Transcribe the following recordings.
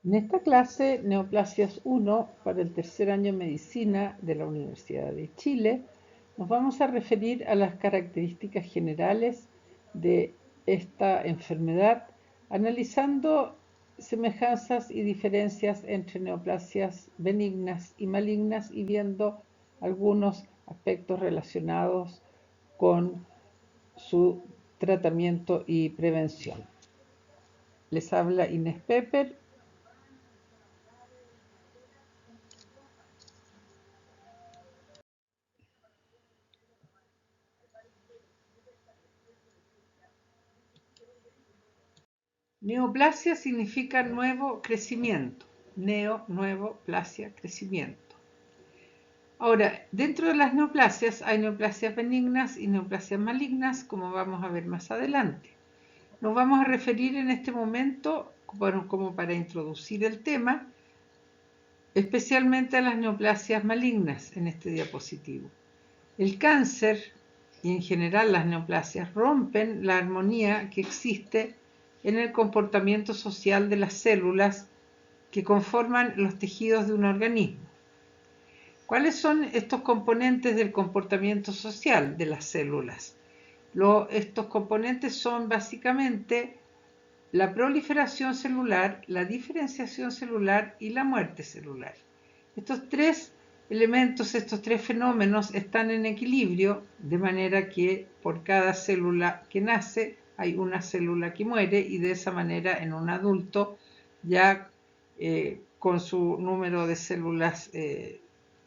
En esta clase, Neoplasias 1, para el tercer año de medicina de la Universidad de Chile, nos vamos a referir a las características generales de esta enfermedad, analizando semejanzas y diferencias entre neoplasias benignas y malignas y viendo algunos aspectos relacionados con su tratamiento y prevención. Les habla Inés Pepper. Neoplasia significa nuevo crecimiento. Neo, nuevo, plasia, crecimiento. Ahora, dentro de las neoplasias hay neoplasias benignas y neoplasias malignas, como vamos a ver más adelante. Nos vamos a referir en este momento, como para introducir el tema, especialmente a las neoplasias malignas en este diapositivo. El cáncer y en general las neoplasias rompen la armonía que existe en el comportamiento social de las células que conforman los tejidos de un organismo. ¿Cuáles son estos componentes del comportamiento social de las células? Estos componentes son básicamente la proliferación celular, la diferenciación celular y la muerte celular. Estos tres elementos, estos tres fenómenos están en equilibrio, de manera que por cada célula que nace hay una célula que muere y de esa manera en un adulto ya con su número de células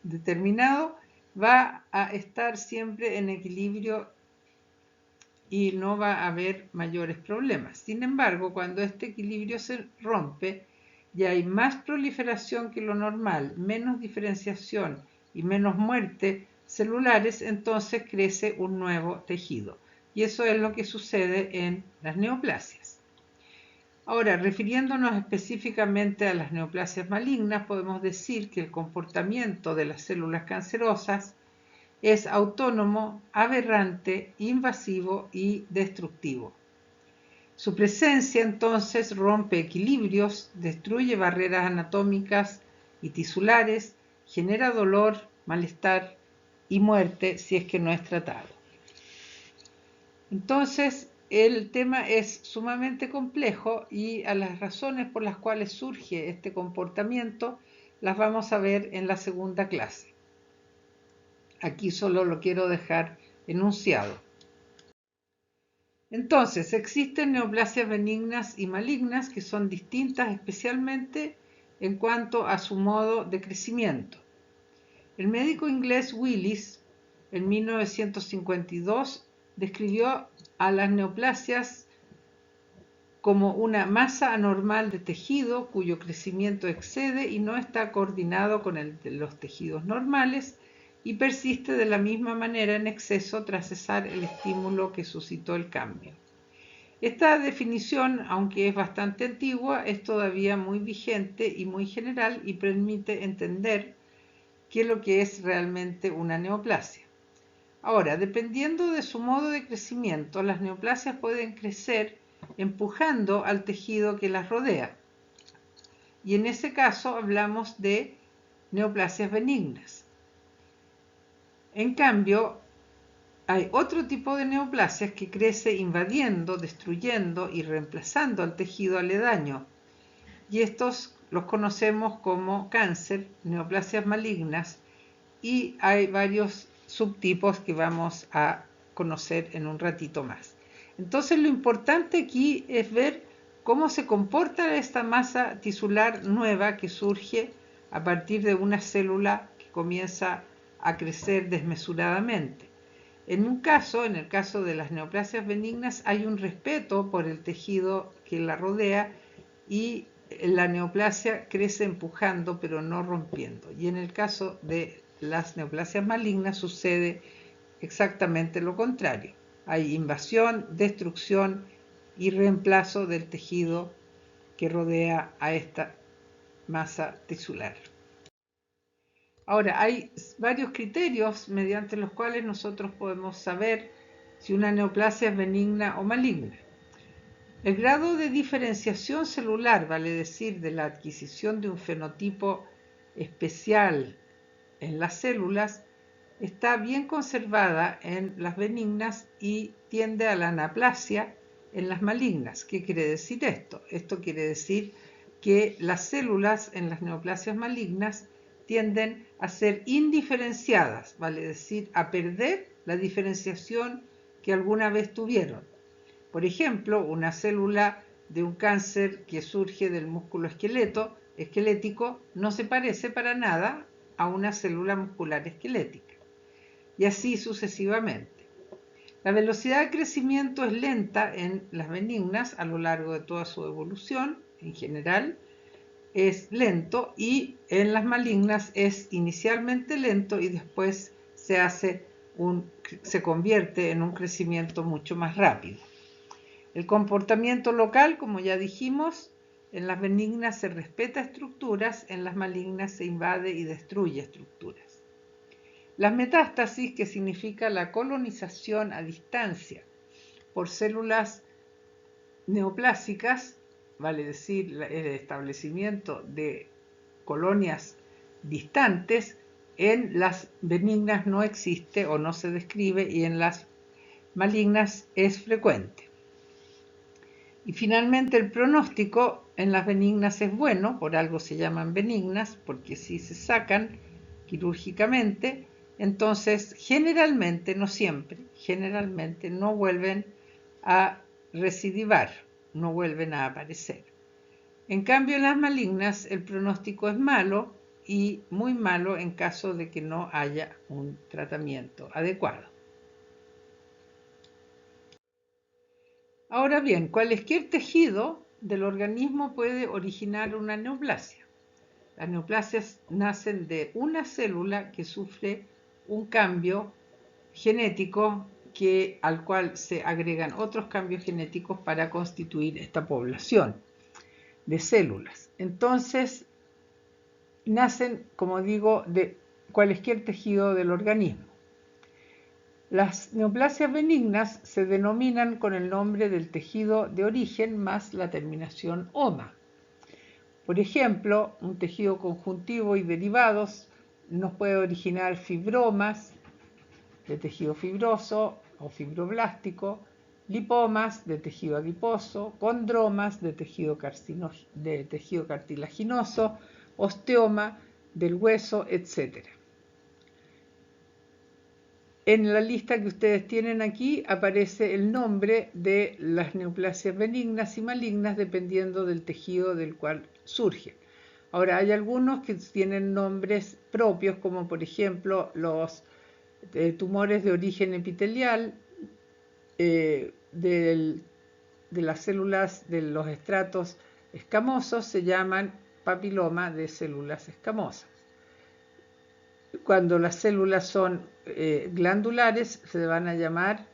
determinado va a estar siempre en equilibrio y no va a haber mayores problemas. Sin embargo, cuando este equilibrio se rompe, ya hay más proliferación que lo normal, menos diferenciación y menos muerte celulares, entonces crece un nuevo tejido. Y eso es lo que sucede en las neoplasias. Ahora, refiriéndonos específicamente a las neoplasias malignas, podemos decir que el comportamiento de las células cancerosas es autónomo, aberrante, invasivo y destructivo. Su presencia entonces rompe equilibrios, destruye barreras anatómicas y tisulares, genera dolor, malestar y muerte si es que no es tratado. Entonces, el tema es sumamente complejo y a las razones por las cuales surge este comportamiento las vamos a ver en la segunda clase. Aquí solo lo quiero dejar enunciado. Entonces, existen neoplasias benignas y malignas que son distintas especialmente en cuanto a su modo de crecimiento. El médico inglés Willis, en 1952, describió a las neoplasias como una masa anormal de tejido cuyo crecimiento excede y no está coordinado con el de los tejidos normales y persiste de la misma manera en exceso tras cesar el estímulo que suscitó el cambio. Esta definición, aunque es bastante antigua, es todavía muy vigente y muy general y permite entender qué es lo que es realmente una neoplasia. Ahora, dependiendo de su modo de crecimiento, las neoplasias pueden crecer empujando al tejido que las rodea. Y en ese caso hablamos de neoplasias benignas. En cambio, hay otro tipo de neoplasias que crece invadiendo, destruyendo y reemplazando al tejido aledaño. Y estos los conocemos como cáncer, neoplasias malignas, y hay varios subtipos que vamos a conocer en un ratito más. Entonces lo importante aquí es ver cómo se comporta esta masa tisular nueva que surge a partir de una célula que comienza a crecer desmesuradamente. En el caso de las neoplasias benignas, hay un respeto por el tejido que la rodea y la neoplasia crece empujando pero no rompiendo. Y en el caso de las neoplasias malignas sucede exactamente lo contrario. Hay invasión, destrucción y reemplazo del tejido que rodea a esta masa tisular. Ahora, hay varios criterios mediante los cuales nosotros podemos saber si una neoplasia es benigna o maligna. El grado de diferenciación celular, vale decir, de la adquisición de un fenotipo especial en las células, está bien conservada en las benignas y tiende a la anaplasia en las malignas. ¿Qué quiere decir esto? Esto quiere decir que las células en las neoplasias malignas tienden a ser indiferenciadas, vale decir, a perder la diferenciación que alguna vez tuvieron. Por ejemplo, una célula de un cáncer que surge del músculo esquelético no se parece para nada a una célula muscular esquelética. Y así sucesivamente. La velocidad de crecimiento es lenta en las benignas a lo largo de toda su evolución, en general es lento, y en las malignas es inicialmente lento y después se convierte en un crecimiento mucho más rápido. El comportamiento local, como ya dijimos, en las benignas se respeta estructuras, en las malignas se invade y destruye estructuras. Las metástasis, que significa la colonización a distancia por células neoplásicas, vale decir, el establecimiento de colonias distantes, en las benignas no existe o no se describe y en las malignas es frecuente. Y finalmente el pronóstico en las benignas es bueno, por algo se llaman benignas, porque si se sacan quirúrgicamente, entonces generalmente, no siempre, generalmente no vuelven a recidivar, no vuelven a aparecer. En cambio, en las malignas el pronóstico es malo y muy malo en caso de que no haya un tratamiento adecuado. Ahora bien, cualquier tejido del organismo puede originar una neoplasia. Las neoplasias nacen de una célula que sufre un cambio genético al cual se agregan otros cambios genéticos para constituir esta población de células. Entonces, nacen, como digo, de cualquier tejido del organismo. Las neoplasias benignas se denominan con el nombre del tejido de origen más la terminación oma. Por ejemplo, un tejido conjuntivo y derivados nos puede originar fibromas de tejido fibroso o fibroblástico, lipomas de tejido adiposo, condromas de tejido cartilaginoso, osteoma del hueso, etc. En la lista que ustedes tienen aquí aparece el nombre de las neoplasias benignas y malignas dependiendo del tejido del cual surgen. Ahora, hay algunos que tienen nombres propios, como por ejemplo los tumores de origen epitelial de las células de los estratos escamosos se llaman papiloma de células escamosas. Cuando las células son glandulares se van a llamar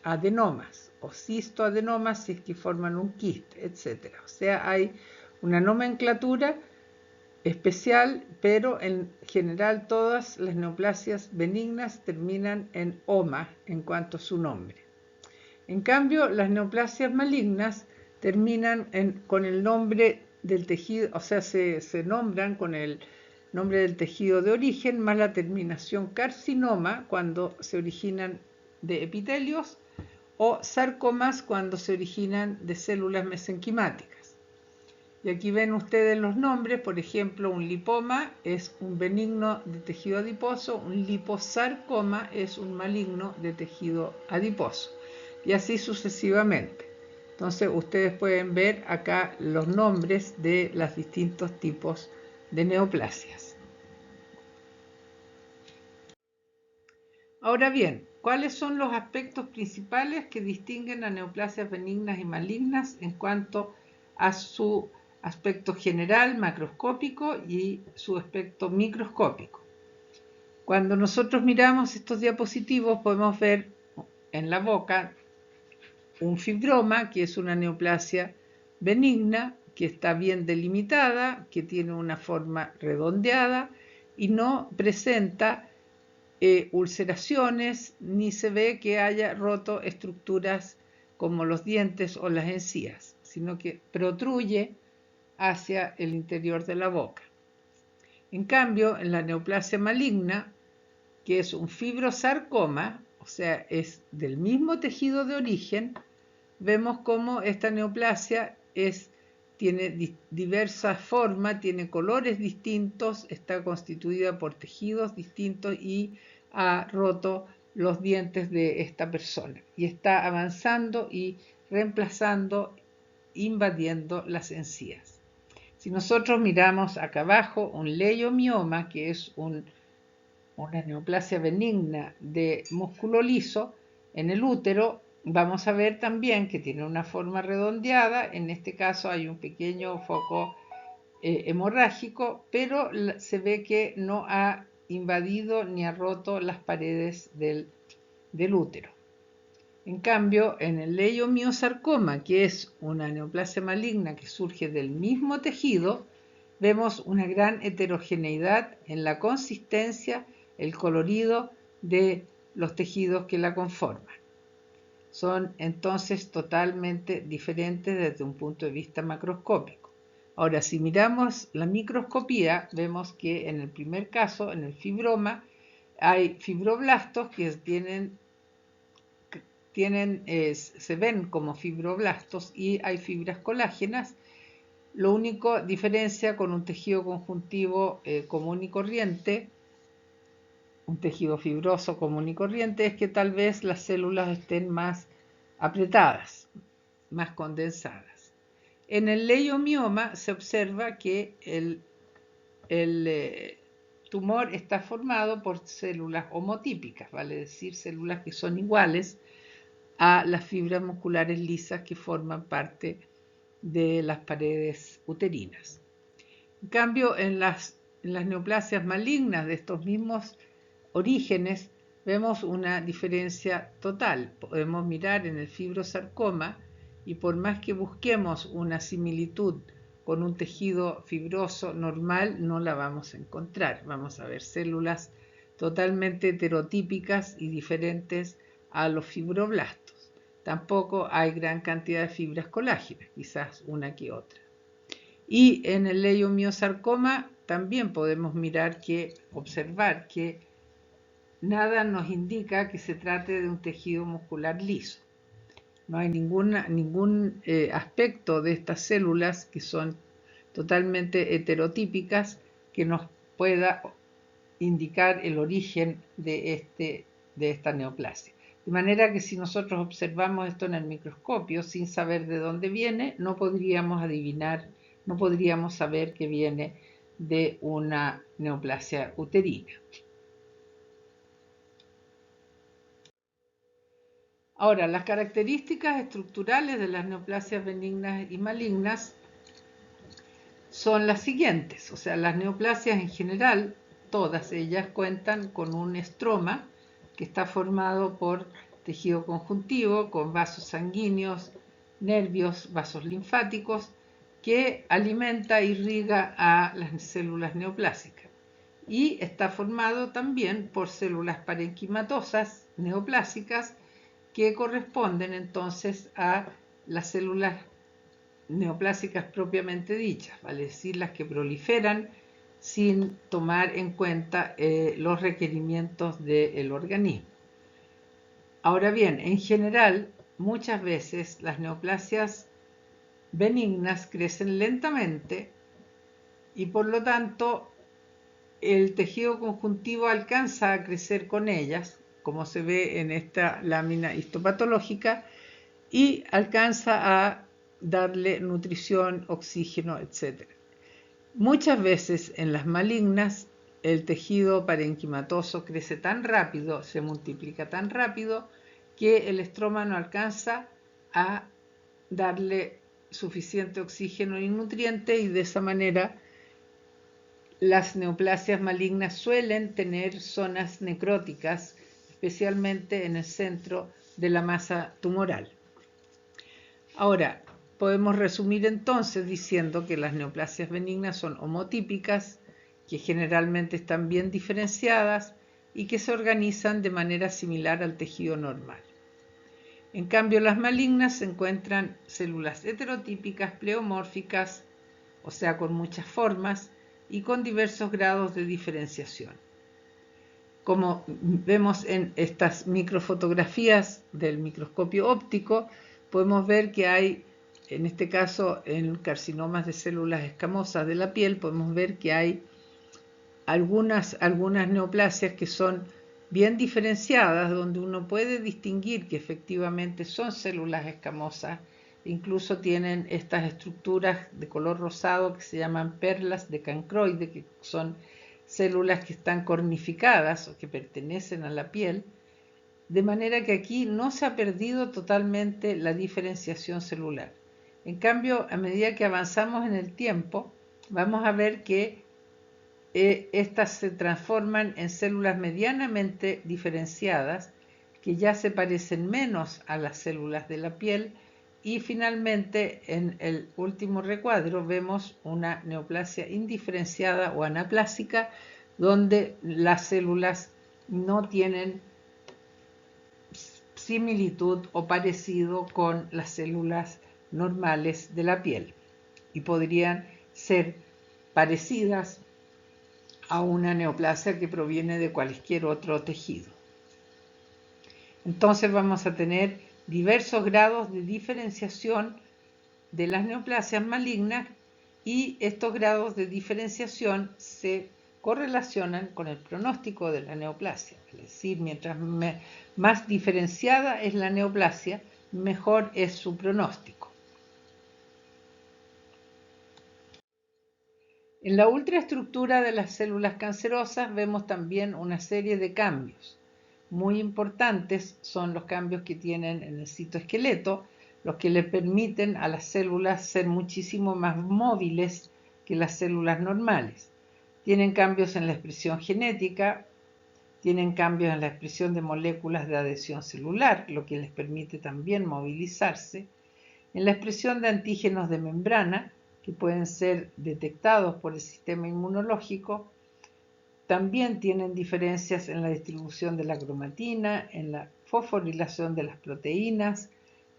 adenomas o cistoadenomas si es que forman un quiste, etc. O sea, hay una nomenclatura especial, pero en general todas las neoplasias benignas terminan en oma en cuanto a su nombre. En cambio, las neoplasias malignas terminan con el nombre del tejido, o sea, se nombran con el nombre del tejido de origen más la terminación carcinoma cuando se originan de epitelios o sarcomas cuando se originan de células mesenquimáticas. Y aquí ven ustedes los nombres, por ejemplo, un lipoma es un benigno de tejido adiposo, un liposarcoma es un maligno de tejido adiposo, y así sucesivamente. Entonces ustedes pueden ver acá los nombres de los distintos tipos de neoplasias. Ahora bien, ¿cuáles son los aspectos principales que distinguen a neoplasias benignas y malignas en cuanto a su aspecto general, macroscópico, y su aspecto microscópico? Cuando nosotros miramos estos diapositivos podemos ver en la boca un fibroma, que es una neoplasia benigna, que está bien delimitada, que tiene una forma redondeada y no presenta ulceraciones, ni se ve que haya roto estructuras como los dientes o las encías. sino que protruye hacia el interior de la boca. En cambio, en la neoplasia maligna, que es un fibrosarcoma, o sea, es del mismo tejido de origen, vemos cómo esta neoplasia tiene diversas formas, tiene colores distintos, está constituida por tejidos distintos y ha roto los dientes de esta persona y está avanzando y reemplazando, invadiendo las encías. Si nosotros miramos acá abajo un leiomioma, que es una neoplasia benigna de músculo liso en el útero, vamos a ver también que tiene una forma redondeada. En este caso hay un pequeño foco hemorrágico, pero se ve que no ha invadido ni ha roto las paredes del útero. En cambio, en el leiomiosarcoma, que es una neoplasia maligna que surge del mismo tejido, vemos una gran heterogeneidad en la consistencia, el colorido de los tejidos que la conforman. Son entonces totalmente diferentes desde un punto de vista macroscópico. Ahora, si miramos la microscopía, vemos que en el primer caso, en el fibroma, hay fibroblastos que se ven como fibroblastos y hay fibras colágenas. Lo único diferencia con un tejido conjuntivo común y corriente, un tejido fibroso común y corriente, es que tal vez las células estén más apretadas, más condensadas. En el leiomioma se observa que el tumor está formado por células homotípicas, vale decir, células que son iguales a las fibras musculares lisas que forman parte de las paredes uterinas. En cambio, en las neoplasias malignas de estos mismos orígenes vemos una diferencia total. Podemos mirar en el fibrosarcoma y por más que busquemos una similitud con un tejido fibroso normal, no la vamos a encontrar. Vamos a ver células totalmente heterotípicas y diferentes a los fibroblastos. Tampoco hay gran cantidad de fibras colágenas, quizás una que otra. Y en el leiomiosarcoma también podemos observar que nada nos indica que se trate de un tejido muscular liso. No hay ningún aspecto de estas células, que son totalmente heterotípicas, que nos pueda indicar el origen de esta neoplasia. De manera que si nosotros observamos esto en el microscopio sin saber de dónde viene, no podríamos adivinar, no podríamos saber que viene de una neoplasia uterina. Ahora, las características estructurales de las neoplasias benignas y malignas son las siguientes. O sea, las neoplasias en general, todas ellas cuentan con un estroma que está formado por tejido conjuntivo, con vasos sanguíneos, nervios, vasos linfáticos, que alimenta e irriga a las células neoplásicas. Y está formado también por células parenquimatosas neoplásicas, que corresponden entonces a las células neoplásicas propiamente dichas, vale decir, las que proliferan sin tomar en cuenta los requerimientos del organismo. Ahora bien, en general, muchas veces las neoplasias benignas crecen lentamente y por lo tanto el tejido conjuntivo alcanza a crecer con ellas, como se ve en esta lámina histopatológica, y alcanza a darle nutrición, oxígeno, etc. Muchas veces en las malignas el tejido parenquimatoso crece tan rápido, se multiplica tan rápido, que el estroma no alcanza a darle suficiente oxígeno y nutriente, y de esa manera las neoplasias malignas suelen tener zonas necróticas, especialmente en el centro de la masa tumoral. Ahora, podemos resumir entonces diciendo que las neoplasias benignas son homotípicas, que generalmente están bien diferenciadas y que se organizan de manera similar al tejido normal. En cambio, las malignas se encuentran células heterotípicas, pleomórficas, o sea, con muchas formas y con diversos grados de diferenciación. Como vemos en estas microfotografías del microscopio óptico, podemos ver que hay, en este caso, en carcinomas de células escamosas de la piel, podemos ver que hay algunas neoplasias que son bien diferenciadas, donde uno puede distinguir que efectivamente son células escamosas, incluso tienen estas estructuras de color rosado que se llaman perlas de cancroide, que son células que están cornificadas o que pertenecen a la piel, de manera que aquí no se ha perdido totalmente la diferenciación celular. En cambio, a medida que avanzamos en el tiempo, vamos a ver que estas se transforman en células medianamente diferenciadas que ya se parecen menos a las células de la piel, y finalmente en el último recuadro vemos una neoplasia indiferenciada o anaplásica, donde las células no tienen similitud o parecido con las células normales de la piel y podrían ser parecidas a una neoplasia que proviene de cualquier otro tejido. Entonces vamos a tener diversos grados de diferenciación de las neoplasias malignas, y estos grados de diferenciación se correlacionan con el pronóstico de la neoplasia. Es decir, mientras más diferenciada es la neoplasia, mejor es su pronóstico. En la ultraestructura de las células cancerosas vemos también una serie de cambios. Muy importantes son los cambios que tienen en el citoesqueleto, los que le permiten a las células ser muchísimo más móviles que las células normales. Tienen cambios en la expresión genética, tienen cambios en la expresión de moléculas de adhesión celular, lo que les permite también movilizarse, en la expresión de antígenos de membrana, que pueden ser detectados por el sistema inmunológico. También tienen diferencias en la distribución de la cromatina, en la fosforilación de las proteínas,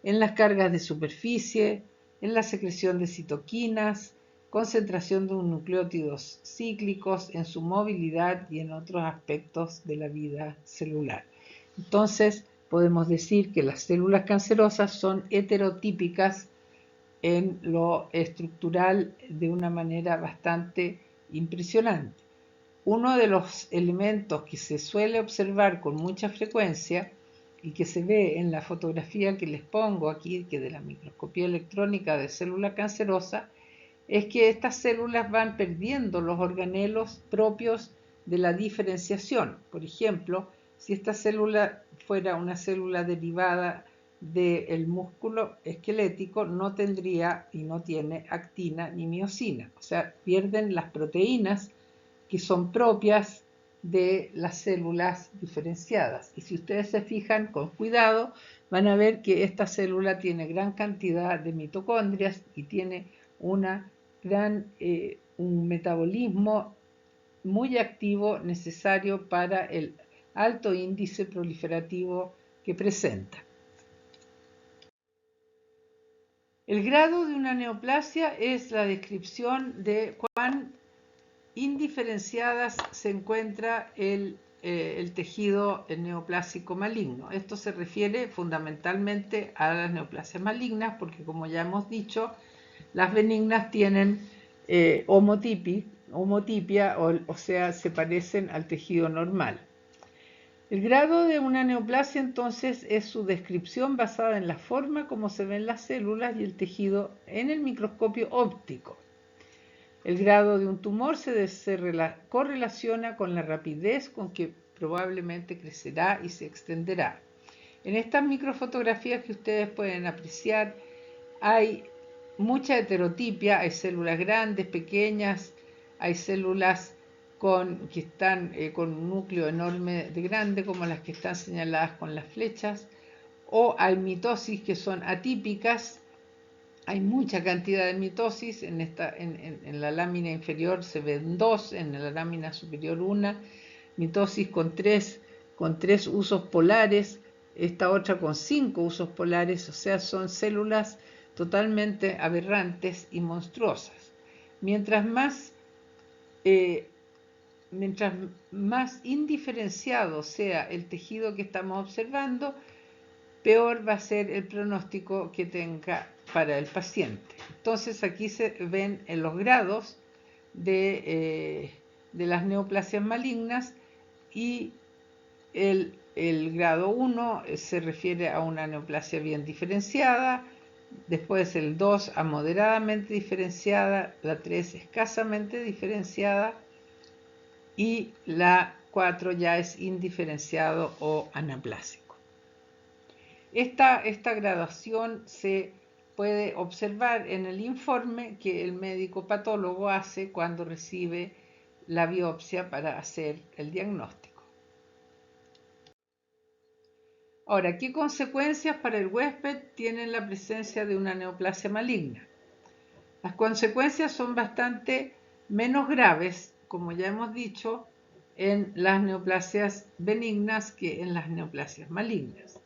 en las cargas de superficie, en la secreción de citoquinas, concentración de nucleótidos cíclicos, en su movilidad y en otros aspectos de la vida celular. Entonces, podemos decir que las células cancerosas son heterotípicas en lo estructural de una manera bastante impresionante. Uno de los elementos que se suele observar con mucha frecuencia y que se ve en la fotografía que les pongo aquí, que de la microscopía electrónica de célula cancerosa, es que estas células van perdiendo los organelos propios de la diferenciación. Por ejemplo, si esta célula fuera una célula derivada del músculo esquelético, no tendría y no tiene actina ni miosina. O sea, pierden las proteínas que son propias de las células diferenciadas. Y si ustedes se fijan con cuidado, van a ver que esta célula tiene gran cantidad de mitocondrias y tiene un metabolismo muy activo necesario para el alto índice proliferativo que presenta. El grado de una neoplasia es la descripción de cuán indiferenciadas se encuentra el tejido neoplásico maligno. Esto se refiere fundamentalmente a las neoplasias malignas, porque como ya hemos dicho, las benignas tienen homotipia, o sea, se parecen al tejido normal. El grado de una neoplasia entonces es su descripción basada en la forma como se ven las células y el tejido en el microscopio óptico. El grado de un tumor se correlaciona con la rapidez con que probablemente crecerá y se extenderá. En estas microfotografías que ustedes pueden apreciar hay mucha heterotipia, hay células grandes, pequeñas, hay células que están con un núcleo enorme de grande, como las que están señaladas con las flechas, o hay mitosis que son atípicas. Hay mucha cantidad de mitosis, en la lámina inferior se ven 2, en la lámina superior 1, mitosis con tres usos polares, esta otra con 5 usos polares, o sea, son células totalmente aberrantes y monstruosas. Mientras más indiferenciado sea el tejido que estamos observando, peor va a ser el pronóstico que tenga para el paciente. Entonces aquí se ven en los grados de las neoplasias malignas, y el grado 1 se refiere a una neoplasia bien diferenciada, después el 2 a moderadamente diferenciada, la 3 escasamente diferenciada y la 4 ya es indiferenciado o anaplásico. Esta gradación se puede observar en el informe que el médico patólogo hace cuando recibe la biopsia para hacer el diagnóstico. Ahora, ¿qué consecuencias para el huésped tiene la presencia de una neoplasia maligna? Las consecuencias son bastante menos graves, como ya hemos dicho, en las neoplasias benignas que en las neoplasias malignas.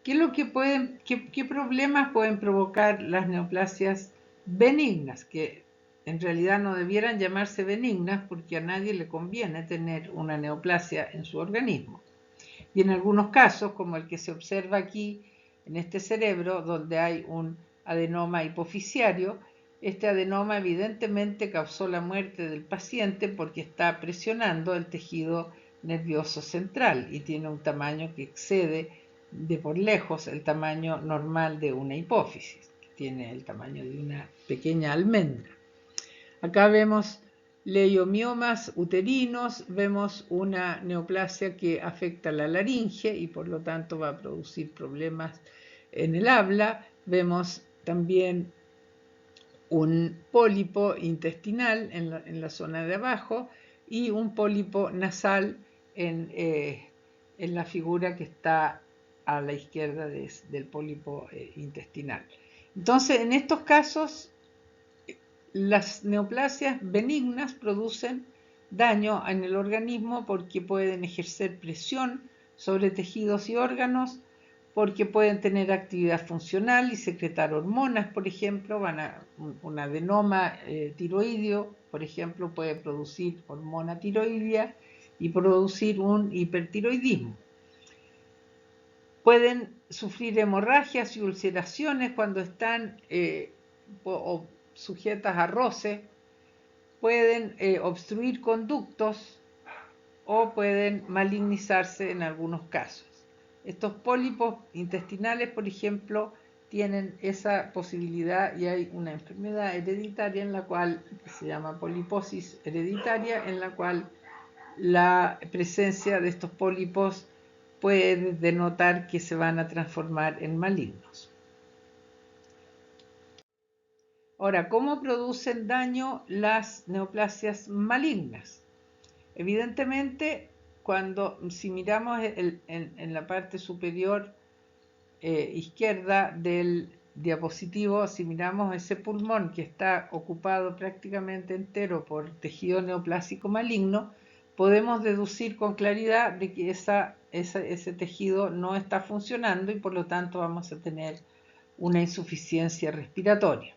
¿Qué problemas pueden provocar las neoplasias benignas? Que en realidad no debieran llamarse benignas porque a nadie le conviene tener una neoplasia en su organismo. Y en algunos casos, como el que se observa aquí en este cerebro, donde hay un adenoma hipofisiario, este adenoma evidentemente causó la muerte del paciente porque está presionando el tejido nervioso central y tiene un tamaño que excede de por lejos el tamaño normal de una hipófisis, que tiene el tamaño de una pequeña almendra. Acá vemos leiomiomas uterinos, vemos una neoplasia que afecta la laringe y por lo tanto va a producir problemas en el habla. Vemos también un pólipo intestinal en la zona de abajo y un pólipo nasal en la figura que está a la izquierda del pólipo intestinal. Entonces, en estos casos, las neoplasias benignas producen daño en el organismo porque pueden ejercer presión sobre tejidos y órganos, porque pueden tener actividad funcional y secretar hormonas, por ejemplo, un adenoma tiroideo, por ejemplo, puede producir hormona tiroidea y producir un hipertiroidismo. Pueden sufrir hemorragias y ulceraciones cuando están sujetas a roce, pueden obstruir conductos o pueden malignizarse en algunos casos. Estos pólipos intestinales, por ejemplo, tienen esa posibilidad y hay una enfermedad hereditaria en la cual se llama poliposis hereditaria, en la cual la presencia de estos pólipos puede denotar que se van a transformar en malignos. Ahora, ¿cómo producen daño las neoplasias malignas? Evidentemente, si miramos en la parte superior izquierda del diapositivo, si miramos ese pulmón que está ocupado prácticamente entero por tejido neoplásico maligno, podemos deducir con claridad de que ese tejido no está funcionando y por lo tanto vamos a tener una insuficiencia respiratoria.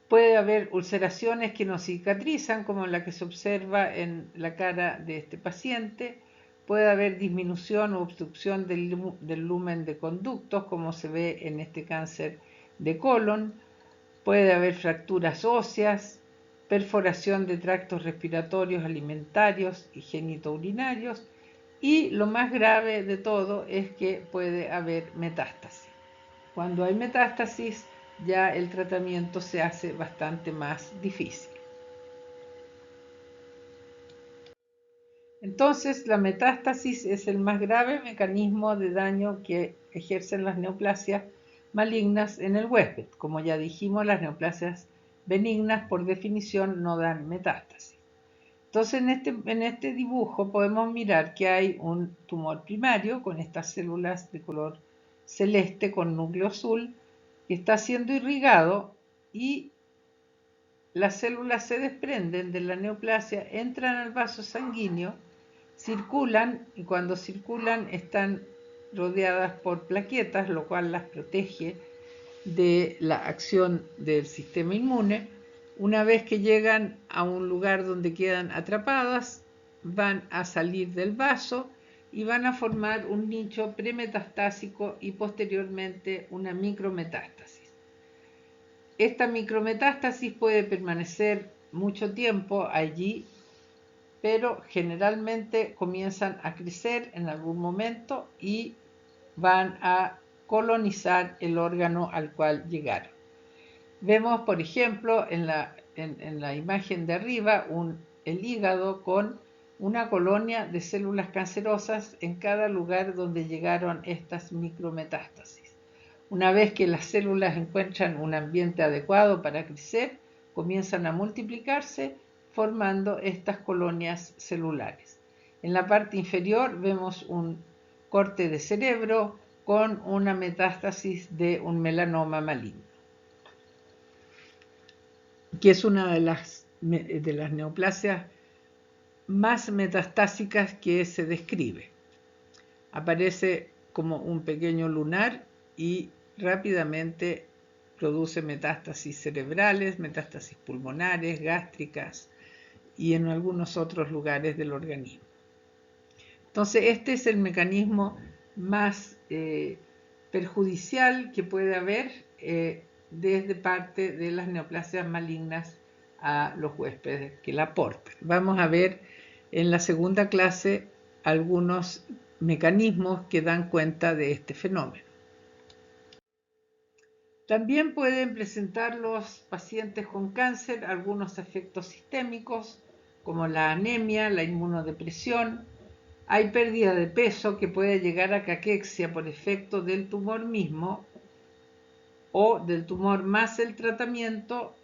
Puede haber ulceraciones que no cicatrizan, como la que se observa en la cara de este paciente. Puede haber disminución o obstrucción del lumen de conductos, como se ve en este cáncer de colon. Puede haber fracturas óseas, perforación de tractos respiratorios, alimentarios y genitourinarios. Y lo más grave de todo es que puede haber metástasis. Cuando hay metástasis, ya el tratamiento se hace bastante más difícil. Entonces, la metástasis es el más grave mecanismo de daño que ejercen las neoplasias malignas en el huésped. Como ya dijimos, las neoplasias benignas por definición no dan metástasis. Entonces, en este dibujo podemos mirar que hay un tumor primario con estas células de color celeste con núcleo azul que está siendo irrigado y las células se desprenden de la neoplasia, entran al vaso sanguíneo, circulan y cuando circulan están rodeadas por plaquetas, lo cual las protege de la acción del sistema inmune. Una vez que llegan a un lugar donde quedan atrapadas, van a salir del vaso y van a formar un nicho premetastásico y posteriormente una micrometástasis. Esta micrometástasis puede permanecer mucho tiempo allí, pero generalmente comienzan a crecer en algún momento y van a colonizar el órgano al cual llegaron. Vemos, por ejemplo, en la imagen de arriba el hígado con una colonia de células cancerosas en cada lugar donde llegaron estas micrometástasis. Una vez que las células encuentran un ambiente adecuado para crecer, comienzan a multiplicarse formando estas colonias celulares. En la parte inferior vemos un corte de cerebro con una metástasis de un melanoma maligno, que es una de las neoplasias más metastásicas que se describe. Aparece como un pequeño lunar y rápidamente produce metástasis cerebrales, metástasis pulmonares, gástricas y en algunos otros lugares del organismo. Entonces, este es el mecanismo más perjudicial que puede haber desde parte de las neoplasias malignas a los huéspedes que la portan. Vamos a ver en la segunda clase algunos mecanismos que dan cuenta de este fenómeno. También pueden presentar los pacientes con cáncer algunos efectos sistémicos, como la anemia, la inmunodepresión. Hay pérdida de peso que puede llegar a caquexia por efecto del tumor mismo o del tumor más el tratamiento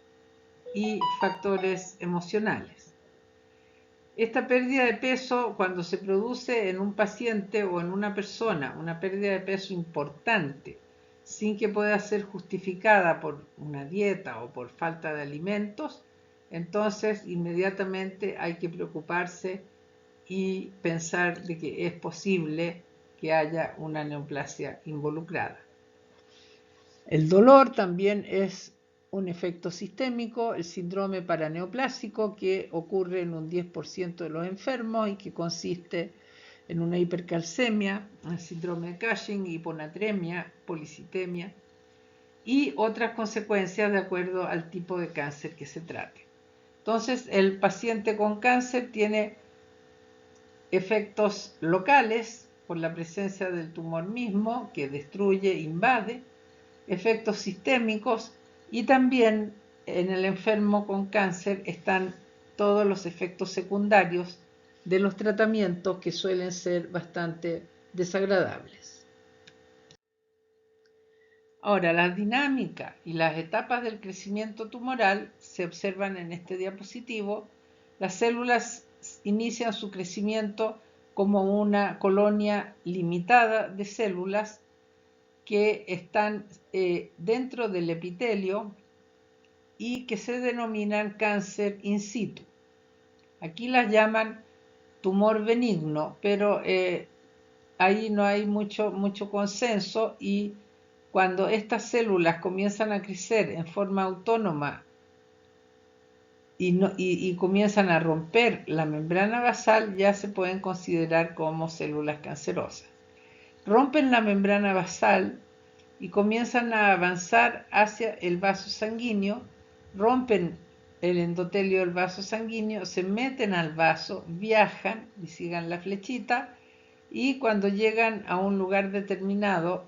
y factores emocionales. Esta pérdida de peso, cuando se produce en un paciente o en una persona, una pérdida de peso importante, sin que pueda ser justificada por una dieta o por falta de alimentos, entonces inmediatamente hay que preocuparse y pensar de que es posible que haya una neoplasia involucrada. El dolor también es un efecto sistémico, el síndrome paraneoplásico, que ocurre en un 10% de los enfermos y que consiste en una hipercalcemia, el síndrome de Cushing, hiponatremia, policitemia y otras consecuencias de acuerdo al tipo de cáncer que se trate. Entonces, el paciente con cáncer tiene efectos locales por la presencia del tumor mismo que destruye, invade, efectos sistémicos y también en el enfermo con cáncer están todos los efectos secundarios de los tratamientos que suelen ser bastante desagradables. Ahora, la dinámica y las etapas del crecimiento tumoral se observan en este diapositivo. Las células inician su crecimiento como una colonia limitada de células que están dentro del epitelio y que se denominan cáncer in situ. Aquí las llaman tumor benigno, pero ahí no hay mucho consenso, y cuando estas células comienzan a crecer en forma autónoma y comienzan a romper la membrana basal, ya se pueden considerar como células cancerosas. Rompen la membrana basal y comienzan a avanzar hacia el vaso sanguíneo, rompen el endotelio del vaso sanguíneo, se meten al vaso, viajan y sigan la flechita, y cuando llegan a un lugar determinado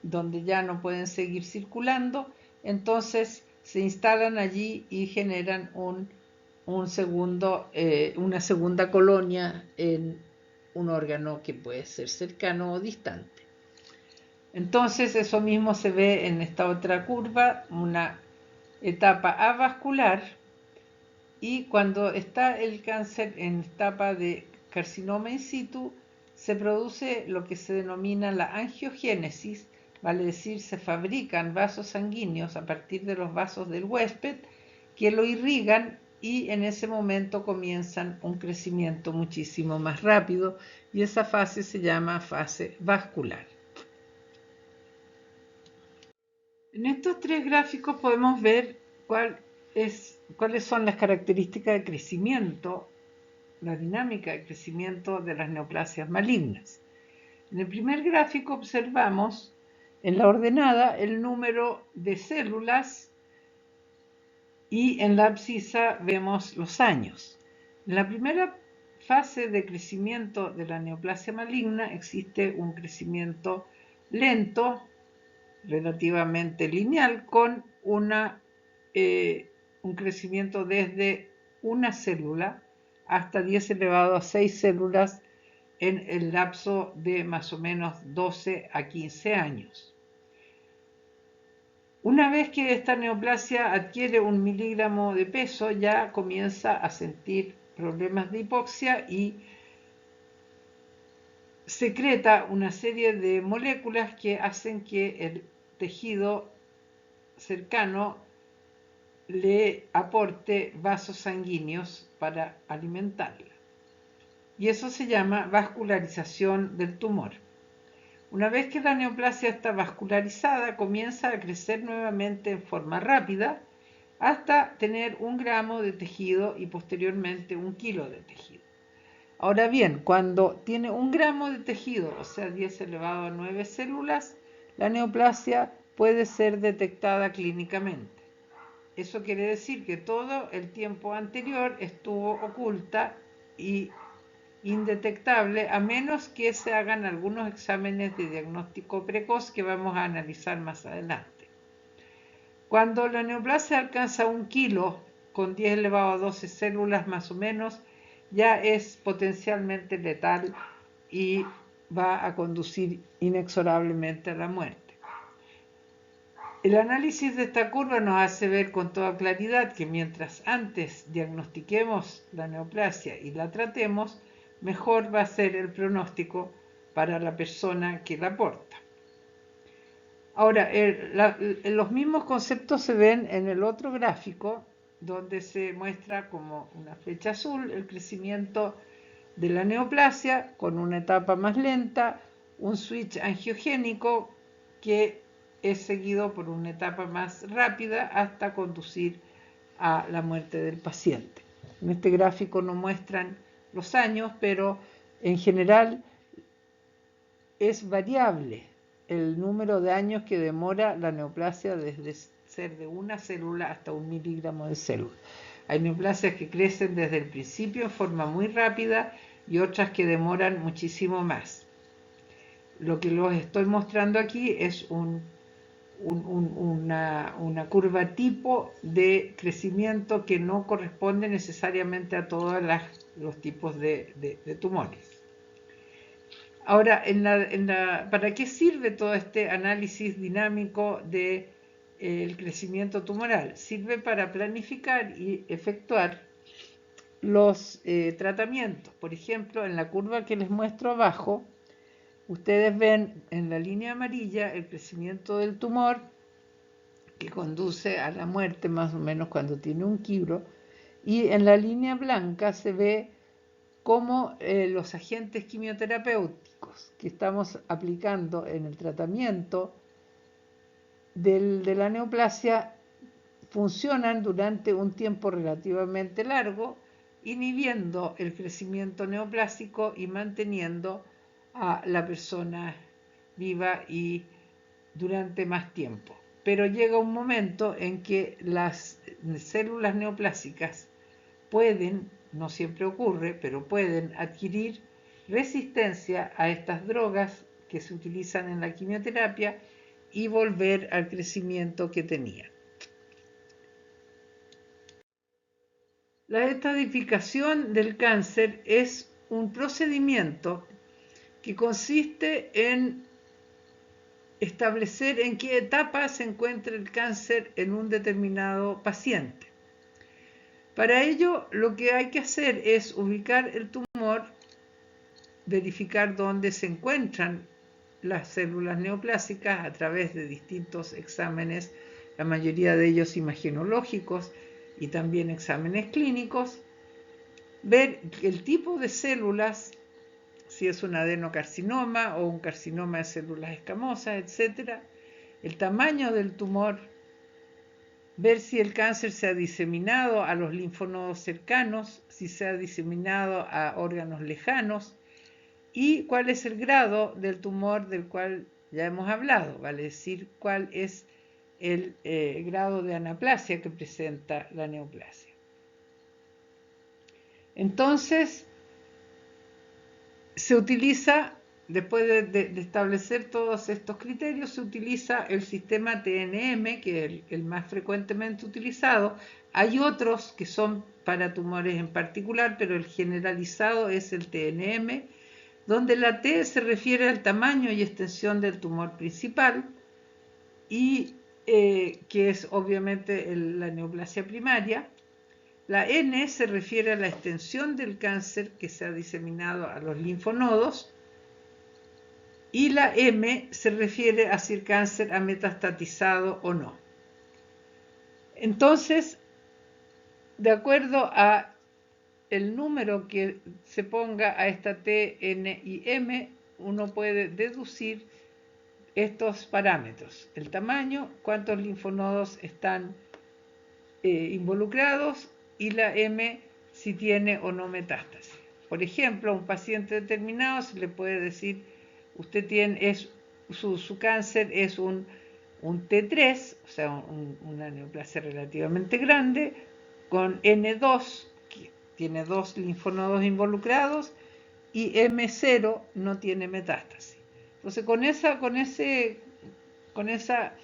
donde ya no pueden seguir circulando, entonces se instalan allí y generan una segunda colonia en un órgano que puede ser cercano o distante. Entonces eso mismo se ve en esta otra curva, una etapa avascular, y cuando está el cáncer en etapa de carcinoma in situ, se produce lo que se denomina la angiogénesis, vale decir, se fabrican vasos sanguíneos a partir de los vasos del huésped que lo irrigan y en ese momento comienzan un crecimiento muchísimo más rápido y esa fase se llama fase vascular. En estos tres gráficos podemos ver cuáles son las características de crecimiento, la dinámica de crecimiento de las neoplasias malignas. En el primer gráfico observamos en la ordenada el número de células y en la abscisa vemos los años. En la primera fase de crecimiento de la neoplasia maligna existe un crecimiento lento, relativamente lineal, con un crecimiento desde una célula hasta 10 elevado a 6 células en el lapso de más o menos 12 a 15 años. Una vez que esta neoplasia adquiere 1 miligramo de peso, ya comienza a sentir problemas de hipoxia y secreta una serie de moléculas que hacen que el tejido cercano le aporte vasos sanguíneos para alimentarla. Y eso se llama vascularización del tumor. Una vez que la neoplasia está vascularizada, comienza a crecer nuevamente en forma rápida hasta tener 1 gramo de tejido y posteriormente 1 kilo de tejido. Ahora bien, cuando tiene 1 gramo de tejido, o sea 10 elevado a 9 células, la neoplasia puede ser detectada clínicamente. Eso quiere decir que todo el tiempo anterior estuvo oculta y indetectable, a menos que se hagan algunos exámenes de diagnóstico precoz que vamos a analizar más adelante. Cuando la neoplasia alcanza 1 kilo con 10 elevado a 12 células más o menos, ya es potencialmente letal y va a conducir inexorablemente a la muerte. El análisis de esta curva nos hace ver con toda claridad que mientras antes diagnostiquemos la neoplasia y la tratemos, mejor va a ser el pronóstico para la persona que la porta. Ahora, los mismos conceptos se ven en el otro gráfico, donde se muestra como una flecha azul el crecimiento de la neoplasia con una etapa más lenta, un switch angiogénico que es seguido por una etapa más rápida hasta conducir a la muerte del paciente. En este gráfico no muestran los años, pero en general es variable el número de años que demora la neoplasia desde ser de una célula hasta 1 miligramo de célula. Hay neoplasias que crecen desde el principio en forma muy rápida y otras que demoran muchísimo más. Lo que les estoy mostrando aquí es una curva tipo de crecimiento que no corresponde necesariamente a todos los tipos de tumores. Ahora, ¿para qué sirve todo este análisis dinámico del crecimiento tumoral? Sirve para planificar y efectuar los tratamientos. Por ejemplo, en la curva que les muestro abajo, ustedes ven en la línea amarilla el crecimiento del tumor que conduce a la muerte más o menos cuando tiene 1 kilo, y en la línea blanca se ve cómo los agentes quimioterapéuticos que estamos aplicando en el tratamiento de la neoplasia funcionan durante un tiempo relativamente largo, inhibiendo el crecimiento neoplásico y manteniendo a la persona viva y durante más tiempo. Pero llega un momento en que las células neoplásicas pueden, no siempre ocurre, pero pueden adquirir resistencia a estas drogas que se utilizan en la quimioterapia y volver al crecimiento que tenían. La estadificación del cáncer es un procedimiento que consiste en establecer en qué etapa se encuentra el cáncer en un determinado paciente. Para ello, lo que hay que hacer es ubicar el tumor, verificar dónde se encuentran las células neoplásicas a través de distintos exámenes, la mayoría de ellos imagenológicos, y también exámenes clínicos, ver el tipo de células, si es un adenocarcinoma o un carcinoma de células escamosas, etc., el tamaño del tumor, ver si el cáncer se ha diseminado a los linfonodos cercanos, si se ha diseminado a órganos lejanos, y cuál es el grado del tumor del cual ya hemos hablado, vale decir, cuál es el grado de anaplasia que presenta la neoplasia. Entonces, se utiliza, después de establecer todos estos criterios, se utiliza el sistema TNM, que es el más frecuentemente utilizado. Hay otros que son para tumores en particular, pero el generalizado es el TNM, donde la T se refiere al tamaño y extensión del tumor principal, y que es obviamente la neoplasia primaria. La N se refiere a la extensión del cáncer que se ha diseminado a los linfonodos, y la M se refiere a si el cáncer ha metastatizado o no. Entonces, de acuerdo a el número que se ponga a esta T, N y M, uno puede deducir estos parámetros: el tamaño, cuántos linfonodos están involucrados, y la M, si tiene o no metástasis. Por ejemplo, a un paciente determinado se le puede decir, usted tiene, su cáncer es un T3, o sea, una neoplasia relativamente grande, con N2, que tiene 2 linfonodos involucrados, y M0 no tiene metástasis. Entonces, con esa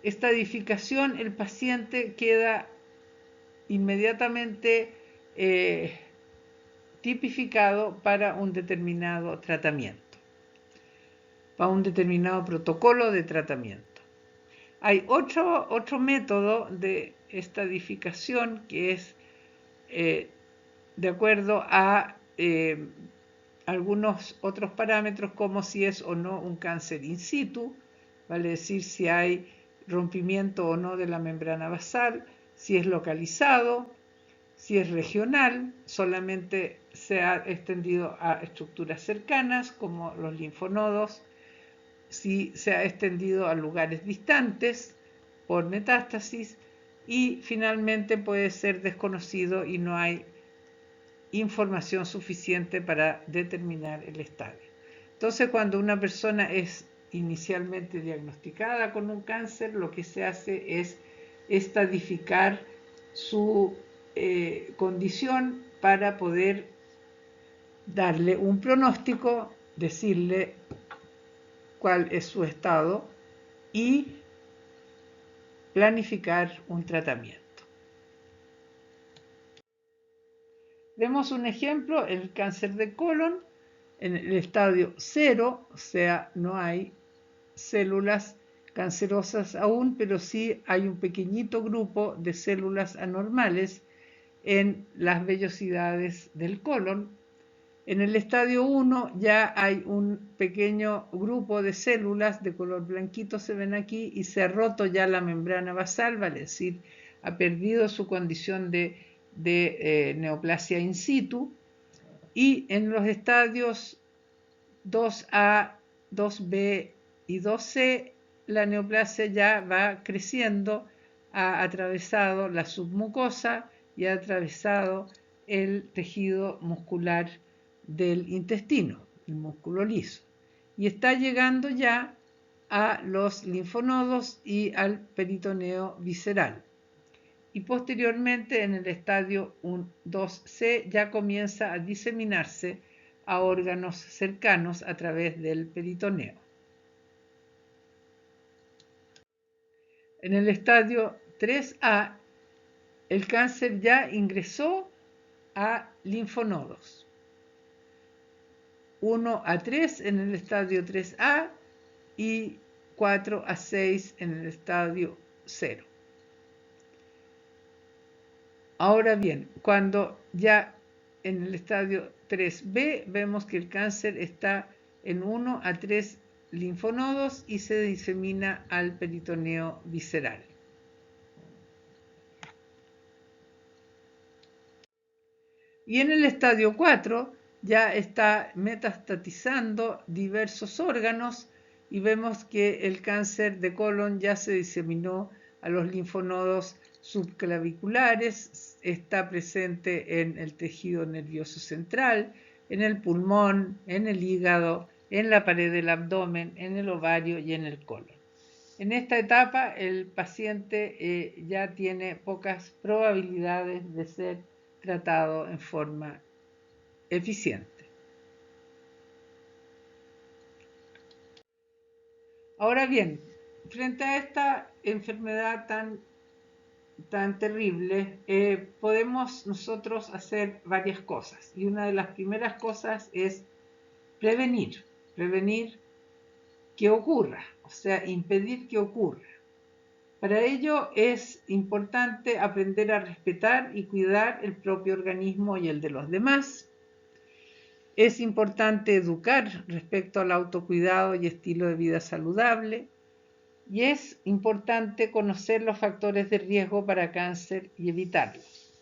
estadificación, el paciente queda inmediatamente tipificado para un determinado tratamiento, para un determinado protocolo de tratamiento. Hay otro método de estadificación que es de acuerdo a algunos otros parámetros, como si es o no un cáncer in situ, vale decir si hay rompimiento o no de la membrana basal, si es localizado, si es regional, solamente se ha extendido a estructuras cercanas como los linfonodos, si se ha extendido a lugares distantes por metástasis, y finalmente puede ser desconocido y no hay información suficiente para determinar el estadio. Entonces, cuando una persona es inicialmente diagnosticada con un cáncer, lo que se hace es estadificar su condición para poder darle un pronóstico, decirle cuál es su estado y planificar un tratamiento. Vemos un ejemplo: el cáncer de colon en el estadio 0, o sea, no hay células cancerosas aún, pero sí hay un pequeñito grupo de células anormales en las vellosidades del colon. En el estadio 1 ya hay un pequeño grupo de células de color blanquito, se ven aquí, y se ha roto ya la membrana basal, vale decir, ha perdido su condición de neoplasia in situ. Y en los estadios 2A, 2B y 2C, la neoplasia ya va creciendo, ha atravesado la submucosa y ha atravesado el tejido muscular del intestino, el músculo liso, y está llegando ya a los linfonodos y al peritoneo visceral. Y posteriormente, en el estadio 2C, ya comienza a diseminarse a órganos cercanos a través del peritoneo. En el estadio 3A, el cáncer ya ingresó a linfonodos. 1 a 3 en el estadio 3A y 4 a 6 en el estadio 0. Ahora bien, cuando ya en el estadio 3B vemos que el cáncer está en 1 a 3 linfonodos y se disemina al peritoneo visceral. Y en el estadio 4 ya está metastatizando diversos órganos y vemos que el cáncer de colon ya se diseminó a los linfonodos subclaviculares, está presente en el tejido nervioso central, en el pulmón, en el hígado, en la pared del abdomen, en el ovario y en el colon. En esta etapa el paciente ya tiene pocas probabilidades de ser tratado en forma eficiente. Ahora bien, frente a esta enfermedad tan terrible, podemos nosotros hacer varias cosas. Y una de las primeras cosas es prevenir que ocurra, o sea, impedir que ocurra. Para ello es importante aprender a respetar y cuidar el propio organismo y el de los demás. Es importante educar respecto al autocuidado y estilo de vida saludable. Y es importante conocer los factores de riesgo para cáncer y evitarlos.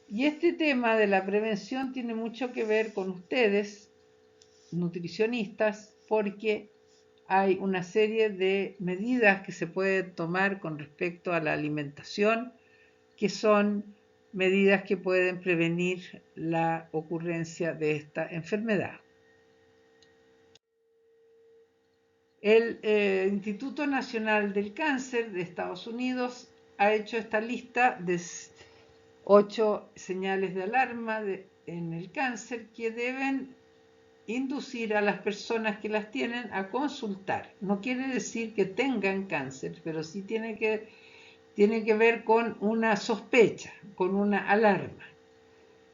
Y este tema de la prevención tiene mucho que ver con ustedes, nutricionistas, porque hay una serie de medidas que se pueden tomar con respecto a la alimentación, que son medidas que pueden prevenir la ocurrencia de esta enfermedad. El Instituto Nacional del Cáncer de Estados Unidos ha hecho esta lista de 8 señales de alarma en el cáncer que deben inducir a las personas que las tienen a consultar. No quiere decir que tengan cáncer, pero sí tiene que ver con una sospecha, con una alarma.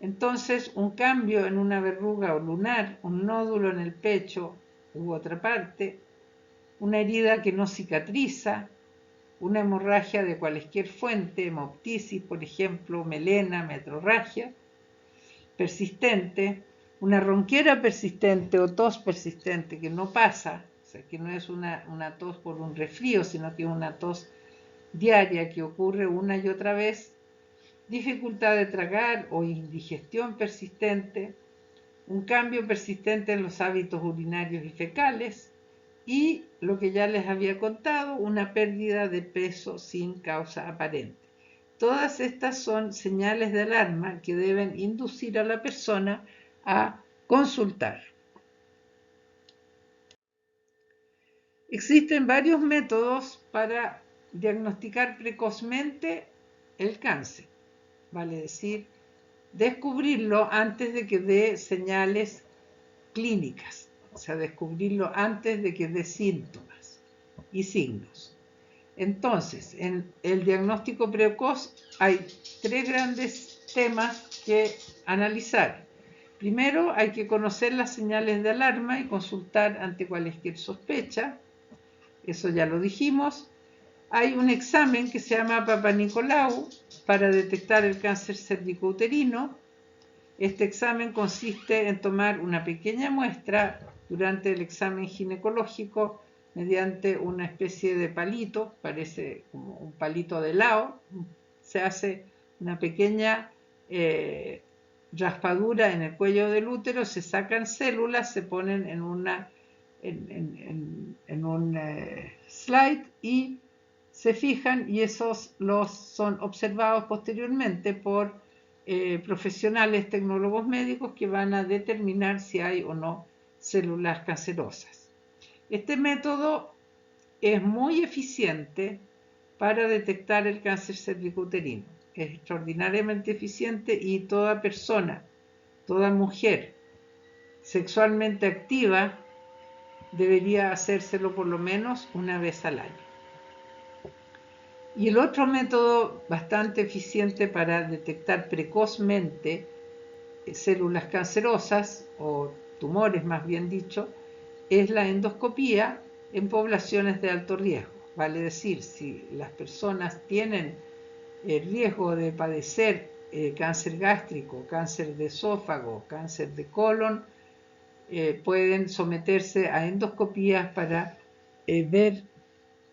Entonces, un cambio en una verruga o lunar, un nódulo en el pecho u otra parte, una herida que no cicatriza, una hemorragia de cualquier fuente, hemoptisis, por ejemplo, melena, metrorragia, persistente, una ronquera persistente o tos persistente que no pasa, o sea, que no es una tos por un resfrío, sino que es una tos diaria que ocurre una y otra vez, dificultad de tragar o indigestión persistente, un cambio persistente en los hábitos urinarios y fecales, y lo que ya les había contado, una pérdida de peso sin causa aparente. Todas estas son señales de alarma que deben inducir a la persona a consultar. Existen varios métodos para diagnosticar precozmente el cáncer, vale decir, descubrirlo antes de que dé señales clínicas, o sea, descubrirlo antes de que dé síntomas y signos. Entonces, en el diagnóstico precoz hay 3 grandes temas que analizar. Primero, hay que conocer las señales de alarma y consultar ante cualquier sospecha. Eso ya lo dijimos. Hay un examen que se llama Papanicolau para detectar el cáncer cérvico-uterino. Este examen consiste en tomar una pequeña muestra durante el examen ginecológico mediante una especie de palito, parece como un palito de helado. Se hace una pequeña raspadura en el cuello del útero, se sacan células, se ponen en un slide y se fijan, y esos son observados posteriormente por profesionales tecnólogos médicos que van a determinar si hay o no células cancerosas. Este método es muy eficiente para detectar el cáncer cervicouterino. Es extraordinariamente eficiente y toda persona, toda mujer sexualmente activa debería hacérselo por lo menos una vez al año. Y el otro método bastante eficiente para detectar precozmente células cancerosas o tumores, más bien dicho, es la endoscopía en poblaciones de alto riesgo. Vale decir, si las personas tienen el riesgo de padecer cáncer gástrico, cáncer de esófago, cáncer de colon, pueden someterse a endoscopías para ver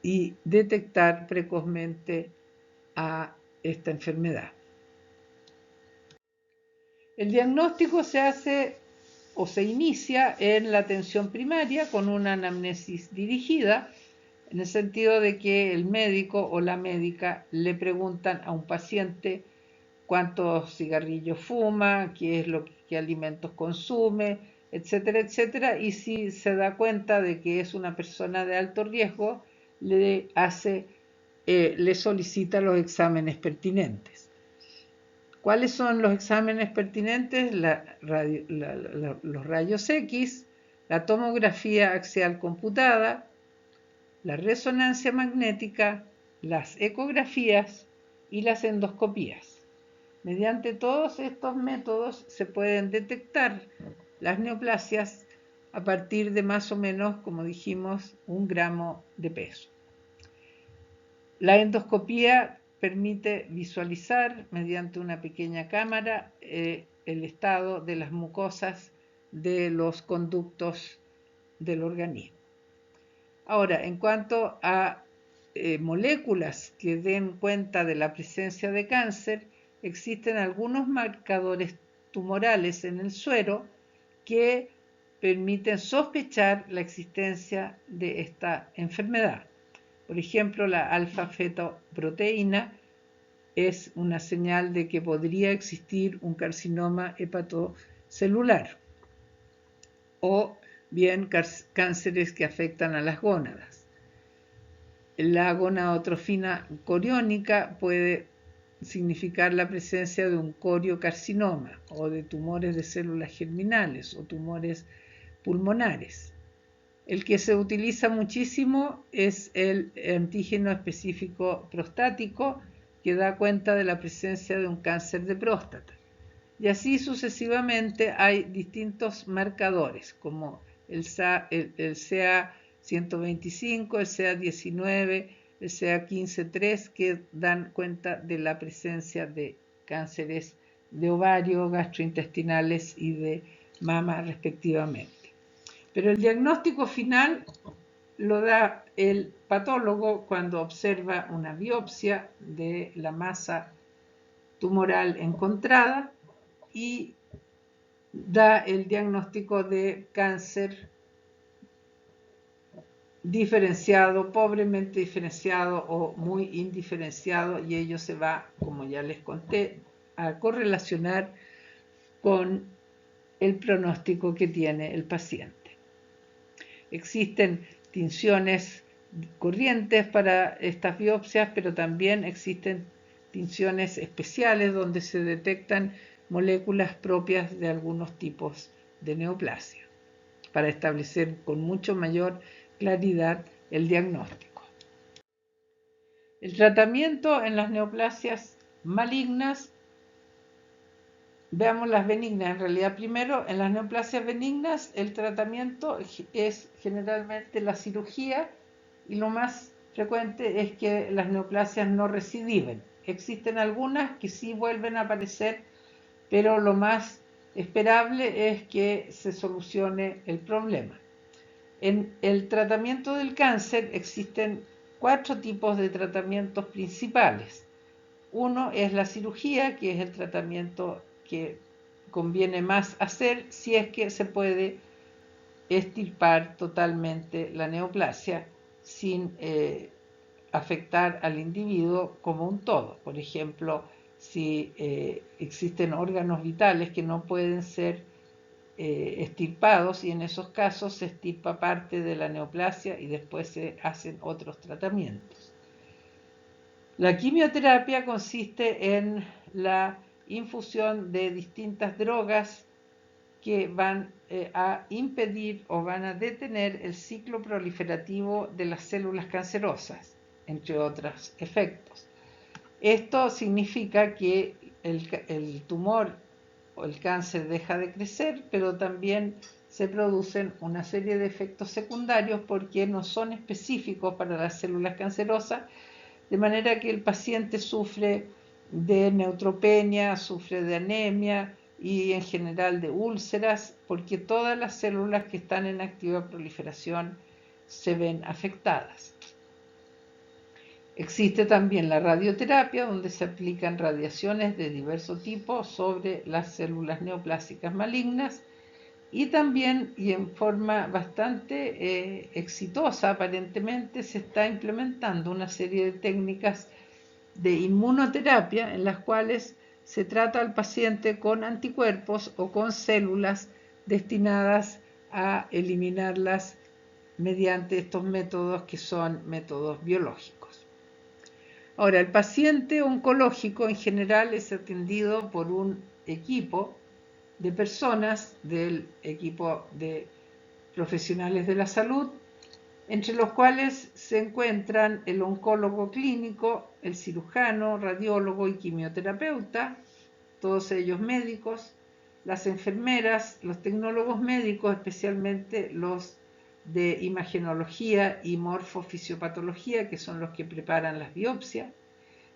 y detectar precozmente a esta enfermedad. El diagnóstico se hace o se inicia en la atención primaria con una anamnesis dirigida, en el sentido de que el médico o la médica le preguntan a un paciente cuántos cigarrillos fuma, qué alimentos consume, etcétera, etcétera, y si se da cuenta de que es una persona de alto riesgo, le solicita los exámenes pertinentes. ¿Cuáles son los exámenes pertinentes? Los rayos X, la tomografía axial computada, la resonancia magnética, las ecografías y las endoscopías. Mediante todos estos métodos se pueden detectar las neoplasias a partir de más o menos, como dijimos, 1 gramo de peso. La endoscopía permite visualizar mediante una pequeña cámara el estado de las mucosas de los conductos del organismo. Ahora, en cuanto a moléculas que den cuenta de la presencia de cáncer, existen algunos marcadores tumorales en el suero que permiten sospechar la existencia de esta enfermedad. Por ejemplo, la alfa-fetoproteína es una señal de que podría existir un carcinoma hepatocelular o bien cánceres que afectan a las gónadas. La gonadotrofina coriónica puede significar la presencia de un coriocarcinoma o de tumores de células germinales o tumores pulmonares. El que se utiliza muchísimo es el antígeno específico prostático, que da cuenta de la presencia de un cáncer de próstata. Y así sucesivamente hay distintos marcadores, como el CA125, el CA19, el CA15-3, que dan cuenta de la presencia de cánceres de ovario, gastrointestinales y de mama respectivamente. Pero el diagnóstico final lo da el patólogo cuando observa una biopsia de la masa tumoral encontrada y da el diagnóstico de cáncer diferenciado, pobremente diferenciado o muy indiferenciado, y ello se va, como ya les conté, a correlacionar con el pronóstico que tiene el paciente. Existen tinciones corrientes para estas biopsias, pero también existen tinciones especiales donde se detectan moléculas propias de algunos tipos de neoplasia para establecer con mucho mayor claridad el diagnóstico. El tratamiento en las neoplasias malignas, veamos las benignas. En realidad, primero, en las neoplasias benignas, el tratamiento es generalmente la cirugía, y lo más frecuente es que las neoplasias no recidiven. Existen algunas que sí vuelven a aparecer, pero lo más esperable es que se solucione el problema. En el tratamiento del cáncer existen 4 tipos de tratamientos principales. Uno es la cirugía, que es el tratamiento que conviene más hacer si es que se puede extirpar totalmente la neoplasia sin afectar al individuo como un todo. Por ejemplo, si existen órganos vitales que no pueden ser extirpados, y en esos casos se extirpa parte de la neoplasia y después se hacen otros tratamientos. La quimioterapia consiste en la infusión de distintas drogas que van a impedir o van a detener el ciclo proliferativo de las células cancerosas, entre otros efectos. Esto significa que el tumor o el cáncer deja de crecer, pero también se producen una serie de efectos secundarios porque no son específicos para las células cancerosas, de manera que el paciente sufre de neutropenia, sufre de anemia y en general de úlceras, porque todas las células que están en activa proliferación se ven afectadas. Existe también la radioterapia, donde se aplican radiaciones de diverso tipo sobre las células neoplásicas malignas, y también, y en forma bastante exitosa aparentemente, se está implementando una serie de técnicas de inmunoterapia en las cuales se trata al paciente con anticuerpos o con células destinadas a eliminarlas mediante estos métodos que son métodos biológicos. Ahora, el paciente oncológico en general es atendido por un equipo de personas del equipo de profesionales de la salud, entre los cuales se encuentran el oncólogo clínico, el cirujano, radiólogo y quimioterapeuta, todos ellos médicos, las enfermeras, los tecnólogos médicos, especialmente los de imagenología y morfofisiopatología, que son los que preparan las biopsias,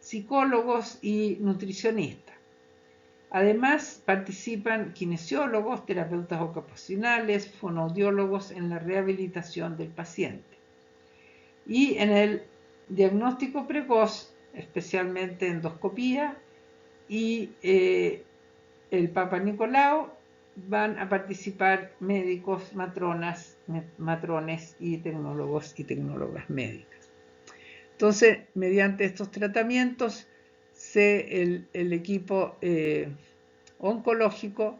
psicólogos y nutricionistas. Además, participan kinesiólogos, terapeutas ocupacionales, fonoaudiólogos en la rehabilitación del paciente. Y en el diagnóstico precoz, especialmente endoscopía y el Papa Nicolau, van a participar médicos, matrones y tecnólogas médicas. Entonces, mediante estos tratamientos, el equipo oncológico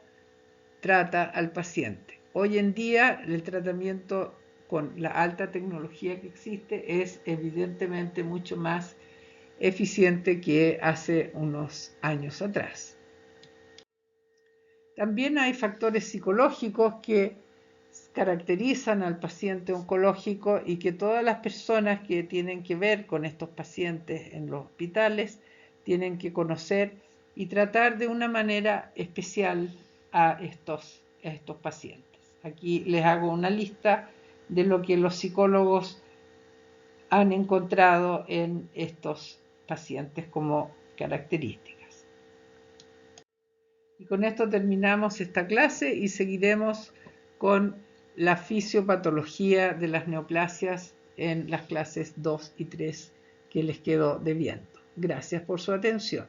trata al paciente. Hoy en día, el tratamiento con la alta tecnología que existe es evidentemente mucho más eficiente que hace unos años atrás. También hay factores psicológicos que caracterizan al paciente oncológico y que todas las personas que tienen que ver con estos pacientes en los hospitales tienen que conocer y tratar de una manera especial a estos pacientes. Aquí les hago una lista de lo que los psicólogos han encontrado en estos pacientes como características. Y con esto terminamos esta clase y seguiremos con la fisiopatología de las neoplasias en las clases 2 y 3 que les quedo debiendo. Gracias por su atención.